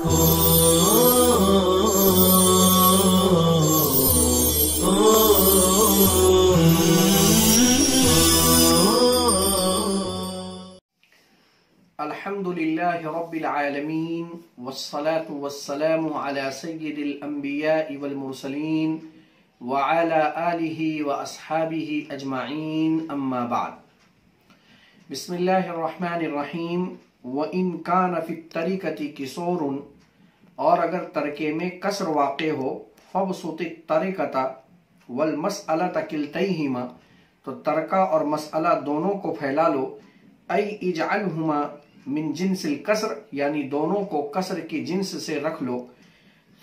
الحمدللہ رب العالمین والصلاة والسلام علی سید الانبیاء والمرسلین وعلی آلہ واصحابہ اجمعین اما بعد بسم اللہ الرحمن الرحیم وَإِن كَانَ فِي الطَّرِيقَةِ كِسُورٌ اور اگر ترکے میں کسر واقع ہو فَبْسُطِ الطَّرِيقَةَ وَالْمَسْأَلَةَ كِلْتَيْهِمَا تو ترکہ اور مسئلہ دونوں کو پھیلا لو ای اجعلهما من جنس الکسر یعنی دونوں کو کسر کی جنس سے رکھ لو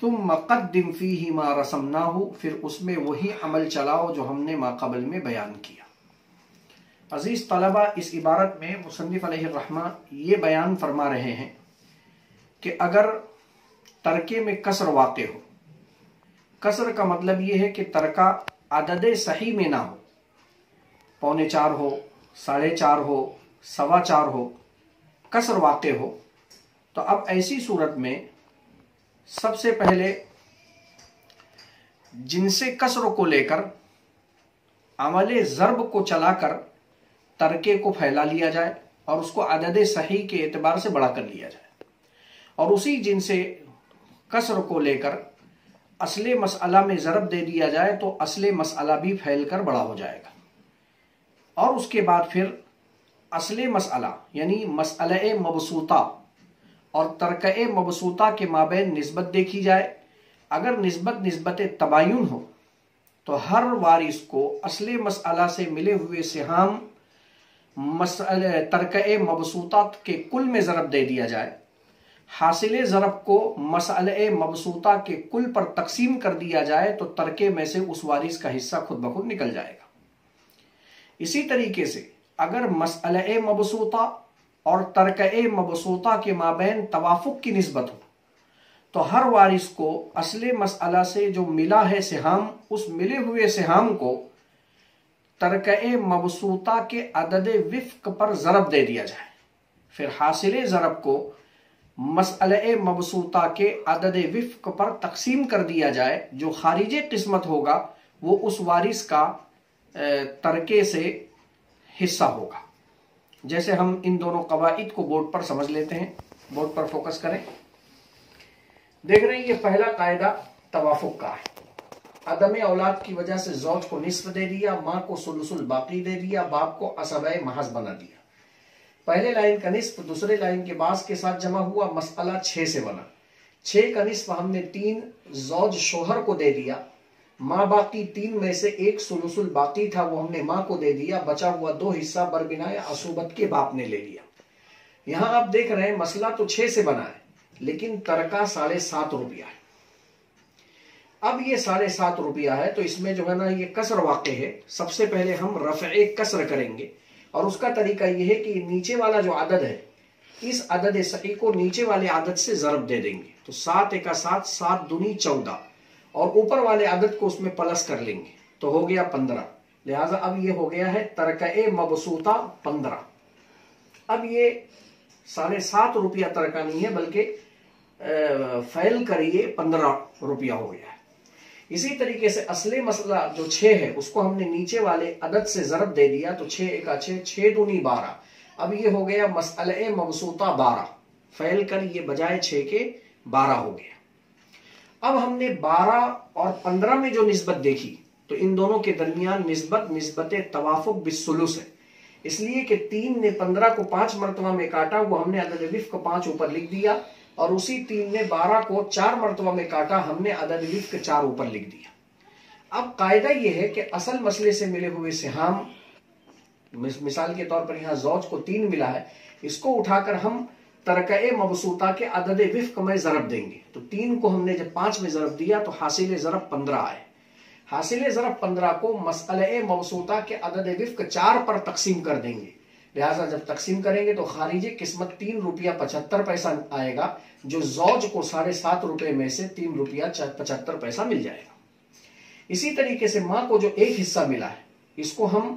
ثم قدم فیہ ما رسمناہ پھر اس میں وہی عمل چلاؤ جو ہم نے ما قبل میں بیان کیا۔ عزیز طلبہ، اس عبارت میں مصنف علیہ الرحمہ یہ بیان فرما رہے ہیں کہ اگر ترکے میں کسر واقع ہو، کسر کا مطلب یہ ہے کہ ترکہ عدد صحیح میں نہ ہو، 3.25 ہو، 4.5 ہو، 4.25 ہو، کسر واقع ہو، تو اب ایسی صورت میں سب سے پہلے جنس کسر کو لے کر عمل ضرب کو چلا کر ترکے کو پھیلا لیا جائے اور اس کو عدد صحیح کے اعتبار سے بڑا کر لیا جائے، اور اسی جنس کسر کو لے کر اصل مسئلہ میں ضرب دے دیا جائے تو اصل مسئلہ بھی پھیل کر بڑا ہو جائے گا، اور اس کے بعد پھر اصل مسئلہ یعنی مسئلہ مبسوطہ اور ترکہ مبسوطہ کے مابین نسبت دیکھی جائے۔ اگر نسبت تباین ہو تو ہر وارث کو اصل مسئلہ سے ملے ہوئے سہام ترکہ مبسوطہ کے کل میں ضرب دے دیا جائے، حاصل ضرب کو مسئلہ مبسوطہ کے کل پر تقسیم کر دیا جائے تو ترکے میں سے اس وارث کا حصہ خود بخود نکل جائے گا۔ اسی طریقے سے اگر مسئلہ مبسوطہ اور ترکہ مبسوطہ کے مابین توافق کی نسبت ہو تو ہر وارث کو اصل مسئلہ سے جو ملا ہے سہام، اس ملے ہوئے سہام کو ترکہ مبسوطہ کے عدد وفق پر ضرب دے دیا جائے، پھر حاصل ضرب کو مسئلہ مبسوطہ کے عدد وفق پر تقسیم کر دیا جائے، جو خارج قسمت ہوگا وہ اس وارث کا ترکے سے حصہ ہوگا۔ جیسے ہم ان دونوں قواعد کو بورڈ پر سمجھ لیتے ہیں، بورڈ پر فوکس کریں۔ دیکھ رہے ہیں یہ پہلا قاعدہ توافق کا ہے، عدم اولاد کی وجہ سے زوج کو نصف دے دیا، ماں کو ثلث الباقی دے دیا، باپ کو عصبہ محض بنا دیا۔ پہلے لائن کا نصف دوسرے لائن کے بعض کے ساتھ جمع ہوا، مسئلہ 6 سے بنا۔ 6 کا نصف ہم نے 3 زوج شوہر کو دے دیا، ماں باقی 3 میں سے 1 ثلث الباقی تھا وہ ہم نے ماں کو دے دیا، بچا ہوا 2 حصہ بربنائے عصوبت کے باپ نے لے لیا۔ یہاں آپ دیکھ رہے ہیں مسئلہ تو 6 سے بنا ہے لیکن ترکہ 7.5 روپیہ ہے۔ اب یہ 7.5 روپیہ ہے تو اس میں جو ہے نا یہ کسر واقع ہے، سب سے پہلے ہم رفع کسر کریں گے، اور اس کا طریقہ یہ ہے کہ نیچے والا جو عدد ہے اس عدد صحیح کو نیچے والے عدد سے ضرب دے دیں گے، تو 7 × 7 7 دونی 14، اور اوپر والے عدد کو اس میں پلس کر لیں گے تو ہو گیا 15، لہٰذا اب یہ ہو گیا ہے ترکہ مبسوطہ 15۔ اب یہ 7.5 روپیہ ترکہ نہیں ہے بلکہ فیل کریے 15 روپیہ ہو گیا ہے۔ اسی طریقے سے اصل مسئلہ جو 6 ہے اس کو ہم نے نیچے والے عدد سے ضرب دے دیا تو 6 × 6 6 دونی 12، اب یہ ہو گیا مسئلہ مبسوطہ 12، فیل کر یہ بجائے 6 کے 12 ہو گیا۔ اب ہم نے 12 اور 15 میں جو نسبت دیکھی تو ان دونوں کے درمیان نسبت توافق بالثلث ہے، اس لیے کہ 3 نے 15 کو 5 مرتبہ میں کاٹا، وہ ہم نے عدد وفق 5 اوپر لکھ دیا، اور اسی 3 نے 12 کو 4 مرتبہ میں کاٹا، ہم نے عدد وفق 4 اوپر لکھ دیا۔ اب قاعدہ یہ ہے کہ اصل مسئلے سے ملے ہوئے سہام، مثال کے طور پر یہاں زوج کو 3 ملا ہے، اس کو اٹھا کر ہم ترکہ مبسوطہ کے عدد وفق میں ضرب دیں گے، تو 3 کو ہم نے جب 5 میں ضرب دیا تو حاصل ضرب 15 آئے، حاصل ضرب 15 کو مسئلہ مبسوطہ کے عدد وفق 4 پر تقسیم کر دیں گے، لہٰذا جب تقسیم کریں گے تو خارجی قسمت 3 روپیہ 75 پیسہ آئے گا، جو زوج کو 7.5 روپے میں سے 3 روپیہ 75 پیسہ مل جائے گا۔ اسی طریقے سے ماں کو جو 1 حصہ ملا ہے اس کو ہم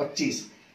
25।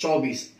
24